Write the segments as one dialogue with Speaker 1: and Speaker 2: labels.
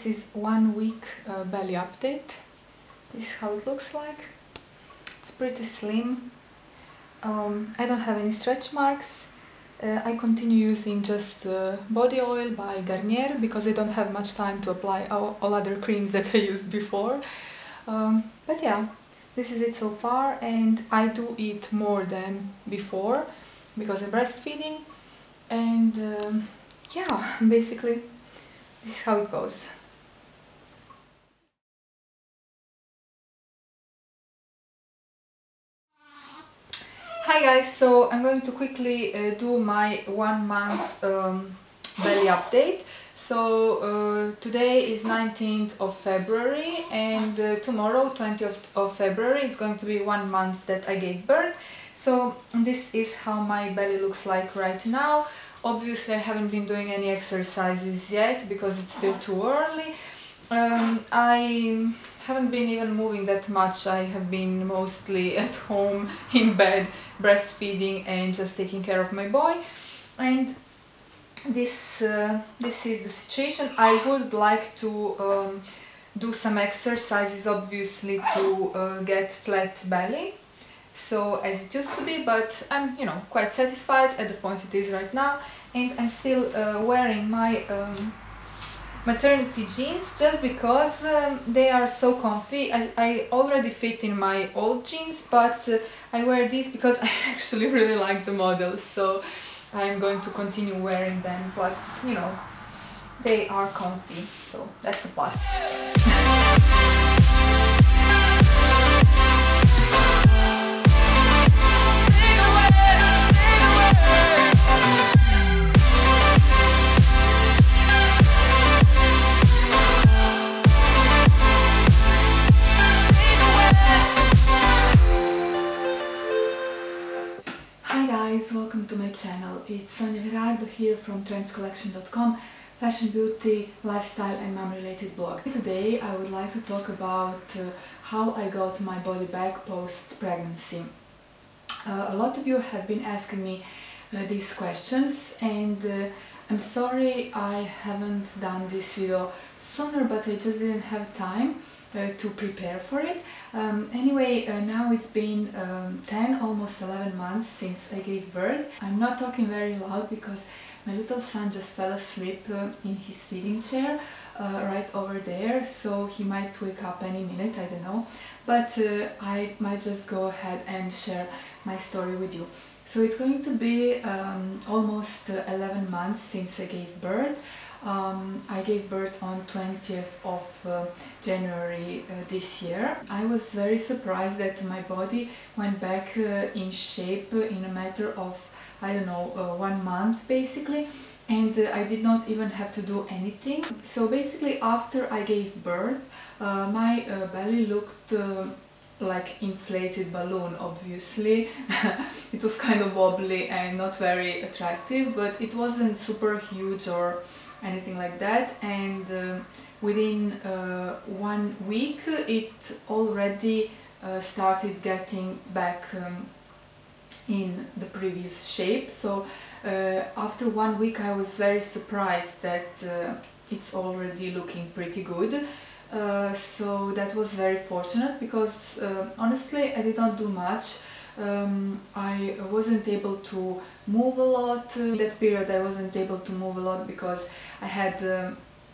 Speaker 1: this is 1 week belly update. This is how it looks like. It's pretty slim. I don't have any stretch marks. I continue using just body oil by Garnier because I don't have much time to apply all other creams that I used before. But yeah, this is it so far, and I do eat more than before because I'm breastfeeding, and yeah, basically this is how it goes. Hi guys, so I'm going to quickly do my 1 month belly update. So today is 19th of February, and tomorrow, 20th of February, is going to be 1 month that I gave birth. So this is how my belly looks like right now. Obviously I haven't been doing any exercises yet because it's still too early. I haven't been even moving that much. I have been mostly at home in bed breastfeeding and just taking care of my boy, and this is the situation. I would like to do some exercises, obviously, to get flat belly, so as it used to be, but I'm, you know, quite satisfied at the point it is right now, and I'm still wearing my maternity jeans just because they are so comfy. I already fit in my old jeans, but I wear these because I actually really like the model, so I'm going to continue wearing them. Plus, you know, they are comfy, so that's a plus. Welcome to my channel. It's SoniaVerardo here from trendscollection.com, fashion, beauty, lifestyle and mom related blog. Today I would like to talk about how I got my body back post pregnancy. A lot of you have been asking me these questions, and I'm sorry I haven't done this video sooner, but I just didn't have time to prepare for it. Anyway, now it's been 10, almost 11 months since I gave birth. I'm not talking very loud because my little son just fell asleep in his feeding chair right over there, so he might wake up any minute, I don't know. But I might just go ahead and share my story with you. So it's going to be almost 11 months since I gave birth. I gave birth on 20th of January this year. I was very surprised that my body went back in shape in a matter of, I don't know, 1 month basically, and I did not even have to do anything. So basically after I gave birth, my belly looked like inflated balloon, obviously. It was kind of wobbly and not very attractive, but it wasn't super huge or anything like that, and within 1 week it already started getting back in the previous shape. So after 1 week I was very surprised that it's already looking pretty good. So that was very fortunate because honestly I did not do much. I wasn't able to move a lot. In that period I wasn't able to move a lot because I had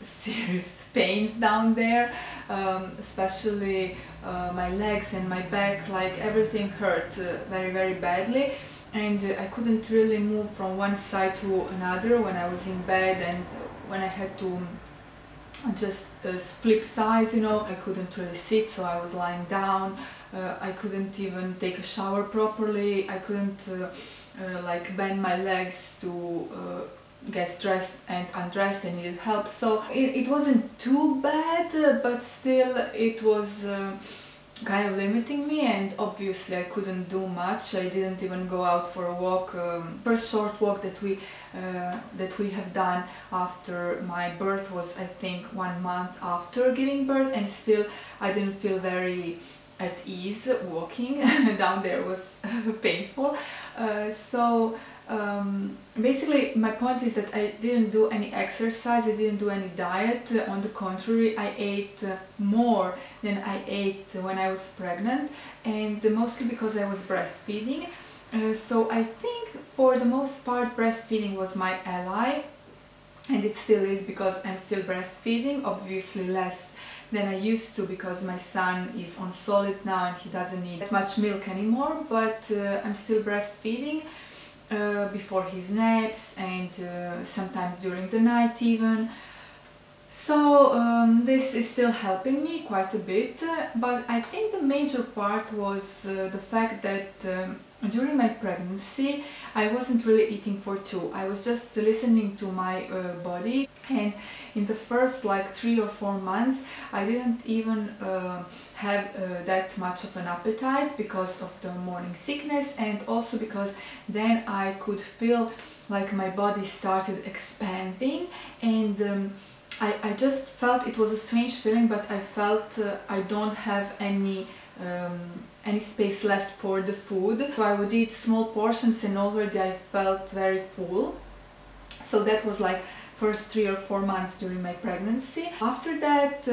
Speaker 1: serious pains down there, especially my legs and my back, like everything hurt very badly, and I couldn't really move from one side to another when I was in bed, and when I had to just flip sides, you know, I couldn't really sit, so I was lying down. I couldn't even take a shower properly. I couldn't like bend my legs to get dressed and undressed. I needed help. So it wasn't too bad, but still it was kind of limiting me, and obviously I couldn't do much. I didn't even go out for a walk. First short walk that we have done after my birth was, I think, 1 month after giving birth, and still I didn't feel very at ease walking. Down there was painful. So basically my point is that I didn't do any exercise, I didn't do any diet. On the contrary, I ate more than I ate when I was pregnant, and mostly because I was breastfeeding. So I think for the most part breastfeeding was my ally, and it still is because I'm still breastfeeding, obviously less than I used to because my son is on solids now and he doesn't need that much milk anymore, but I'm still breastfeeding before his naps and sometimes during the night even. So this is still helping me quite a bit, but I think the major part was the fact that during my pregnancy I wasn't really eating for two. I was just listening to my body, and in the first like 3 or 4 months I didn't even have that much of an appetite because of the morning sickness, and also because then I could feel like my body started expanding, and I just felt it was a strange feeling, but I felt I don't have any space left for the food. So I would eat small portions and already I felt very full. So that was like first 3 or 4 months during my pregnancy. After that,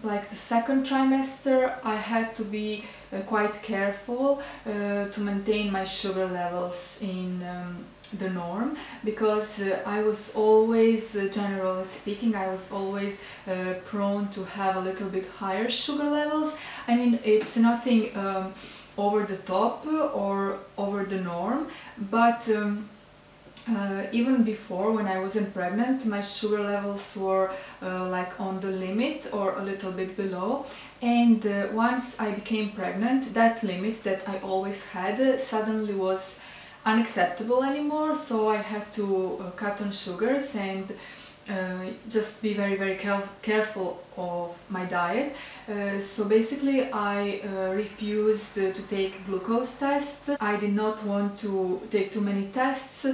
Speaker 1: like the second trimester, I had to be quite careful to maintain my sugar levels in the norm, because I was always, generally speaking, I was always prone to have a little bit higher sugar levels. I mean, it's nothing over the top or over the norm, but even before, when I wasn't pregnant, my sugar levels were like on the limit or a little bit below, and once I became pregnant, that limit that I always had suddenly was unacceptable anymore. So I had to cut on sugars and just be very careful of my diet. So basically I refused to take glucose tests. I did not want to take too many tests.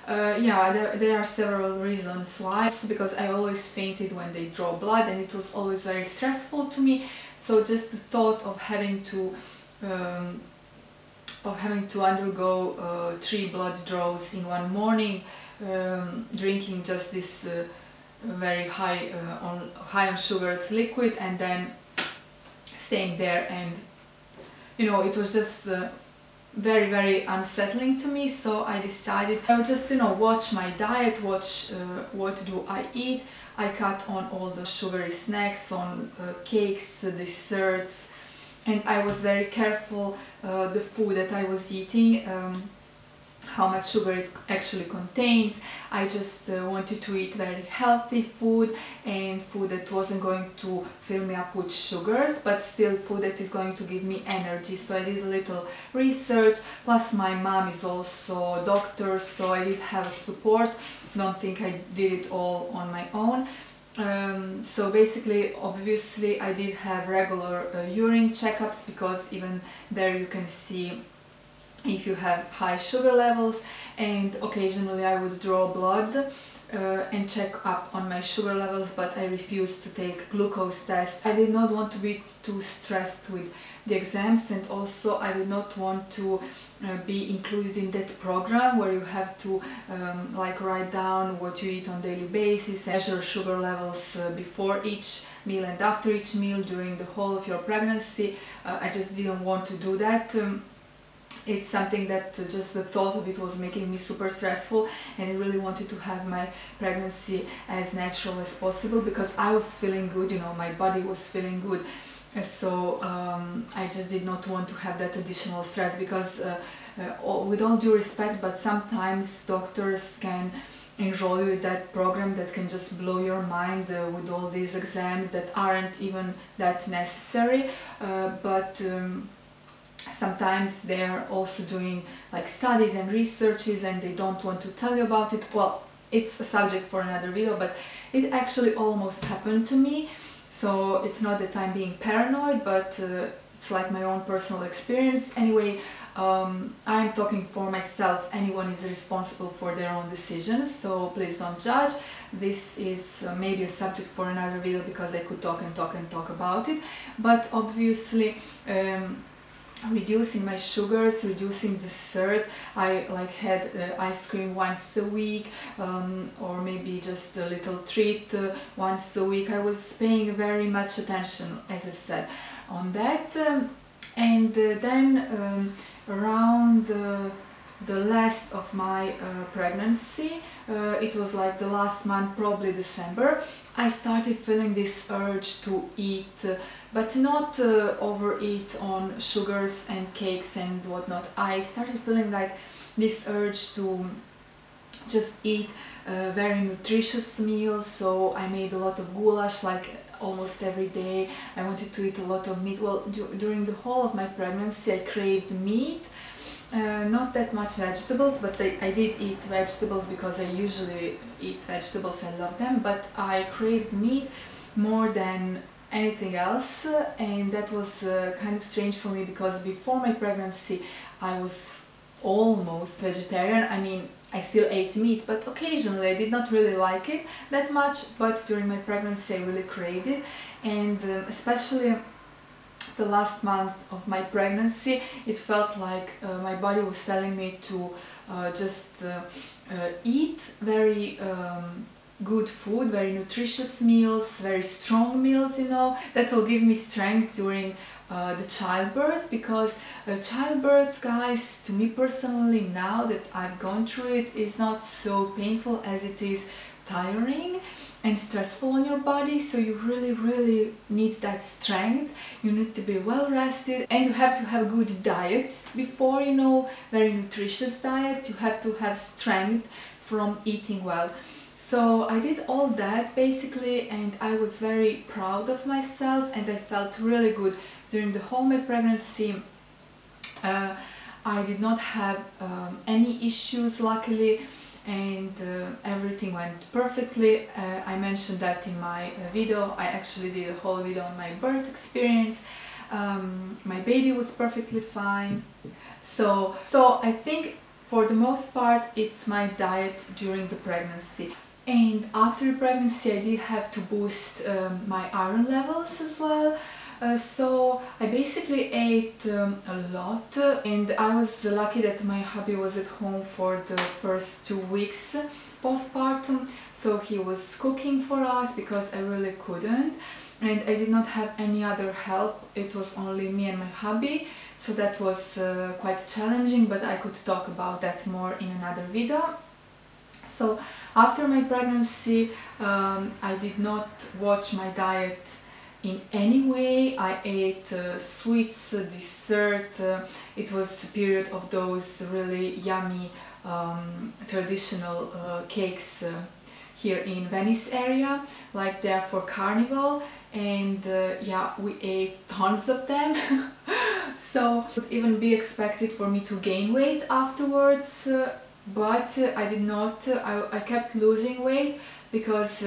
Speaker 1: Yeah, there are several reasons why. Also because I always fainted when they draw blood, and it was always very stressful to me. So just the thought of having to undergo 3 blood draws in one morning, drinking just this very high on sugars liquid, and then staying there, and you know, it was just very unsettling to me. So I decided I would just, you know, watch my diet, watch what do I eat. I cut on all the sugary snacks, on cakes, desserts, and I was very careful the food that I was eating, how much sugar it actually contains. I just wanted to eat very healthy food, and food that wasn't going to fill me up with sugars, but still food that is going to give me energy. So I did a little research, plus my mom is also a doctor, so I did have support. Don't think I did it all on my own. So basically, obviously, I did have regular urine checkups, because even there you can see if you have high sugar levels, and occasionally I would draw blood and check up on my sugar levels, but I refused to take glucose tests. I did not want to be too stressed with the exams, and also I did not want to be included in that program where you have to like write down what you eat on daily basis, measure sugar levels before each meal and after each meal during the whole of your pregnancy. I just didn't want to do that. It's something that just the thought of it was making me super stressful, and I really wanted to have my pregnancy as natural as possible, because I was feeling good, you know, my body was feeling good. So I just did not want to have that additional stress, because with all due respect, but sometimes doctors can enroll you in that program that can just blow your mind with all these exams that aren't even that necessary, but sometimes they are also doing like studies and researches, and they don't want to tell you about it. Well, it's a subject for another video, but it actually almost happened to me. So it's not that I'm being paranoid, but it's like my own personal experience. Anyway, I'm talking for myself. Anyone is responsible for their own decisions, so please don't judge. This is maybe a subject for another video, because I could talk and talk and talk about it. But obviously, reducing my sugars, reducing dessert. I like had ice cream once a week, or maybe just a little treat once a week. I was paying very much attention, as I said, on that. And then around the last of my pregnancy, it was like the last month, probably December, I started feeling this urge to eat, but not overeat on sugars and cakes and whatnot. I started feeling like this urge to just eat very nutritious meals, so I made a lot of goulash like almost every day. I wanted to eat a lot of meat. Well, during the whole of my pregnancy I craved meat. Not that much vegetables, but I did eat vegetables because I usually eat vegetables, I love them, but I craved meat more than anything else, and that was kind of strange for me because before my pregnancy I was almost vegetarian. I mean, I still ate meat, but occasionally I did not really like it that much, but during my pregnancy I really craved it, and especially the last month of my pregnancy, it felt like my body was telling me to just eat very good food, very nutritious meals, very strong meals, you know, that will give me strength during the childbirth, because childbirth, guys, to me personally, now that I've gone through it, is not so painful as it is tiring and stressful on your body. So you really need that strength. You need to be well rested, and you have to have a good diet before, you know, very nutritious diet. You have to have strength from eating well. So I did all that basically, and I was very proud of myself, and I felt really good during the whole my pregnancy. I did not have any issues, luckily, and everything went perfectly. I mentioned that in my video. I actually did a whole video on my birth experience. My baby was perfectly fine. So I think for the most part it's my diet during the pregnancy. And after pregnancy I did have to boost my iron levels as well. So I basically ate a lot, and I was lucky that my hubby was at home for the first 2 weeks postpartum, so he was cooking for us because I really couldn't, and I did not have any other help. It was only me and my hubby, so that was quite challenging, but I could talk about that more in another video. So after my pregnancy I did not watch my diet in any way. I ate sweets, dessert. It was a period of those really yummy traditional cakes here in Venice area, like they're for Carnival, and yeah, we ate tons of them. So it would even be expected for me to gain weight afterwards, but I did not. I kept losing weight because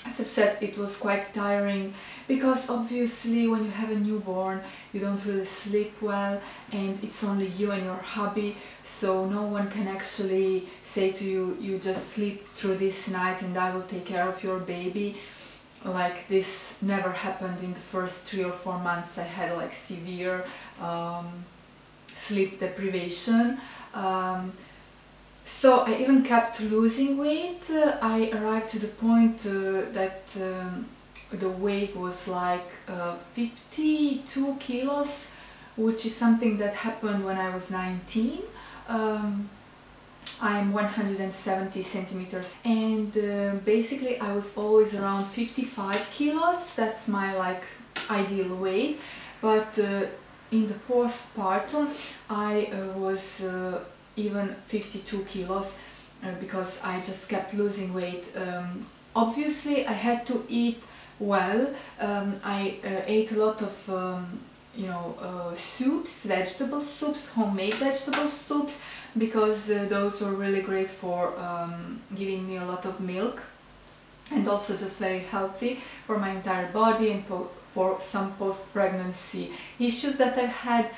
Speaker 1: as I've said, it was quite tiring, because obviously when you have a newborn you don't really sleep well, and it's only you and your hubby, so no one can actually say to you, you just sleep through this night and I will take care of your baby. Like, this never happened in the first 3 or 4 months. I had like severe sleep deprivation. So I even kept losing weight. I arrived to the point that the weight was like 52 kilos, which is something that happened when I was 19. I'm 170 centimeters, and basically I was always around 55 kilos. That's my like ideal weight, but in the postpartum I was even 52 kilos because I just kept losing weight. Obviously I had to eat well. I ate a lot of you know, soups, vegetable soups, homemade vegetable soups, because those were really great for giving me a lot of milk, and also just very healthy for my entire body and for some post-pregnancy issues that I've had.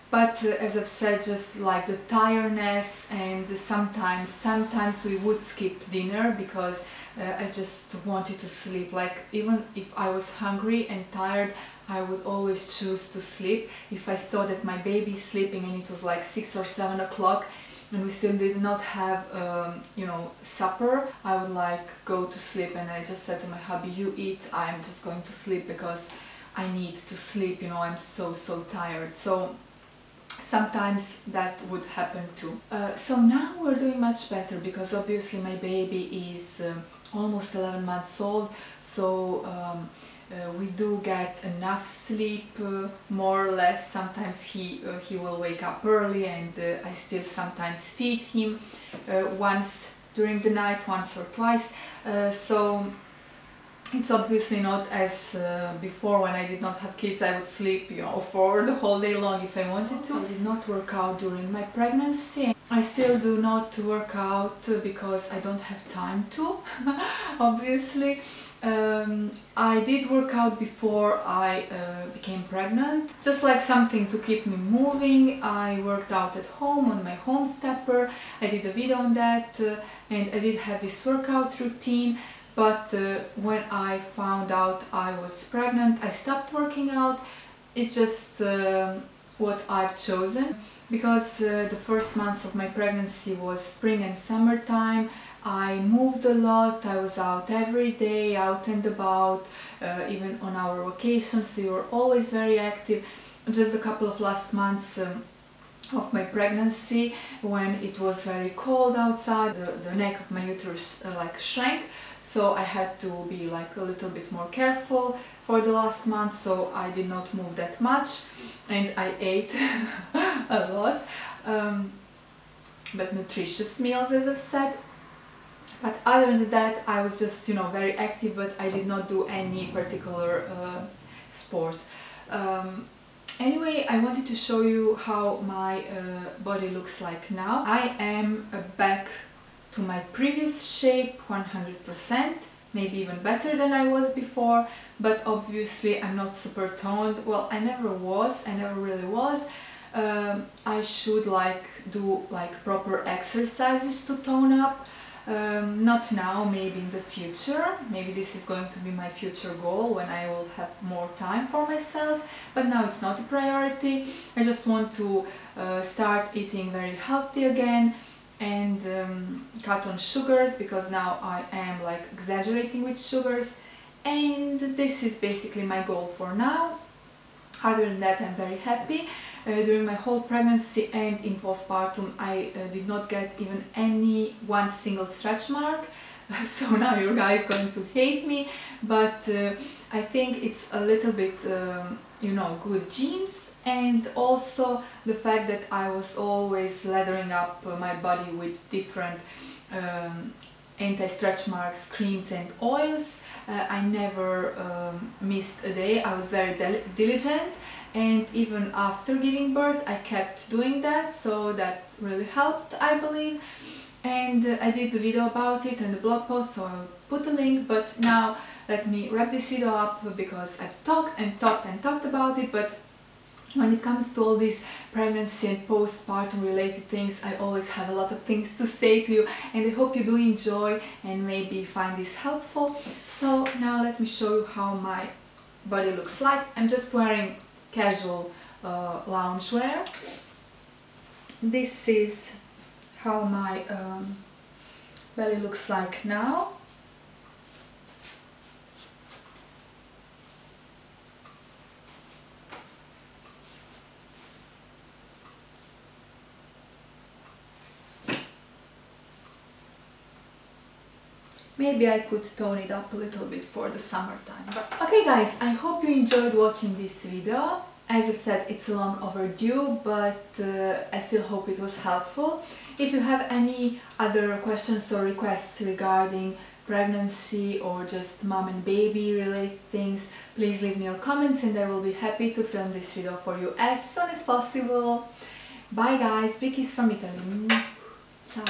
Speaker 1: But as I've said, just like the tiredness, and sometimes we would skip dinner because I just wanted to sleep. Like, even if I was hungry and tired, I would always choose to sleep. If I saw that my baby is sleeping and it was like 6 or 7 o'clock and we still did not have you know, supper, I would like go to sleep, and I just said to my hubby, you eat, I'm just going to sleep because I need to sleep, you know, I'm so tired. So sometimes that would happen too. So now we're doing much better because obviously my baby is almost 11 months old, so we do get enough sleep, more or less. Sometimes he will wake up early, and I still sometimes feed him once during the night, once or twice. So it's obviously not as before when I did not have kids. I would sleep, you know, for the whole day long if I wanted to. I did not work out during my pregnancy. I still do not work out because I don't have time to, obviously. I did work out before I became pregnant, just like something to keep me moving. I worked out at home on my home stepper. I did a video on that, and I did have this workout routine. But when I found out I was pregnant, I stopped working out. It's just what I've chosen, because the first months of my pregnancy was spring and summertime. I moved a lot, I was out every day, out and about, even on our vacations we were always very active. Just a couple of last months of my pregnancy, when it was very cold outside, the neck of my uterus like shrank, so I had to be like a little bit more careful for the last month, so I did not move that much, and I ate a lot, but nutritious meals, as I've said. But other than that, I was just, you know, very active, but I did not do any particular sport. Anyway, I wanted to show you how my body looks like now. I am back to my previous shape 100%, maybe even better than I was before, but obviously I'm not super toned. Well, I never was, I never really was. I should like do like proper exercises to tone up. Not now, maybe in the future. Maybe this is going to be my future goal when I will have more time for myself, but now it's not a priority. I just want to start eating very healthy again and cut on sugars, because now I am like exaggerating with sugars, and this is basically my goal for now. Other than that, I'm very happy. During my whole pregnancy and in postpartum, I did not get even one single stretch mark. So now your guy is going to hate me, but I think it's a little bit, you know, good genes, and also the fact that I was always lathering up my body with different anti-stretch marks, creams and oils. I never missed a day. I was very diligent, and even after giving birth I kept doing that, so that really helped, I believe. And I did the video about it and the blog post, so I'll put a link. But now let me wrap this video up, because I've talked and talked and talked about it, but when it comes to all these pregnancy and postpartum related things, I always have a lot of things to say to you, and I hope you do enjoy and maybe find this helpful. So now let me show you how my body looks like. I'm just wearing casual loungewear. This is how my belly looks like now. Maybe I could tone it up a little bit for the summertime. But okay guys, I hope you enjoyed watching this video. As I said, it's long overdue, but I still hope it was helpful. If you have any other questions or requests regarding pregnancy or just mom and baby related things, please leave me your comments and I will be happy to film this video for you as soon as possible. Bye guys, big kiss from Italy. Ciao.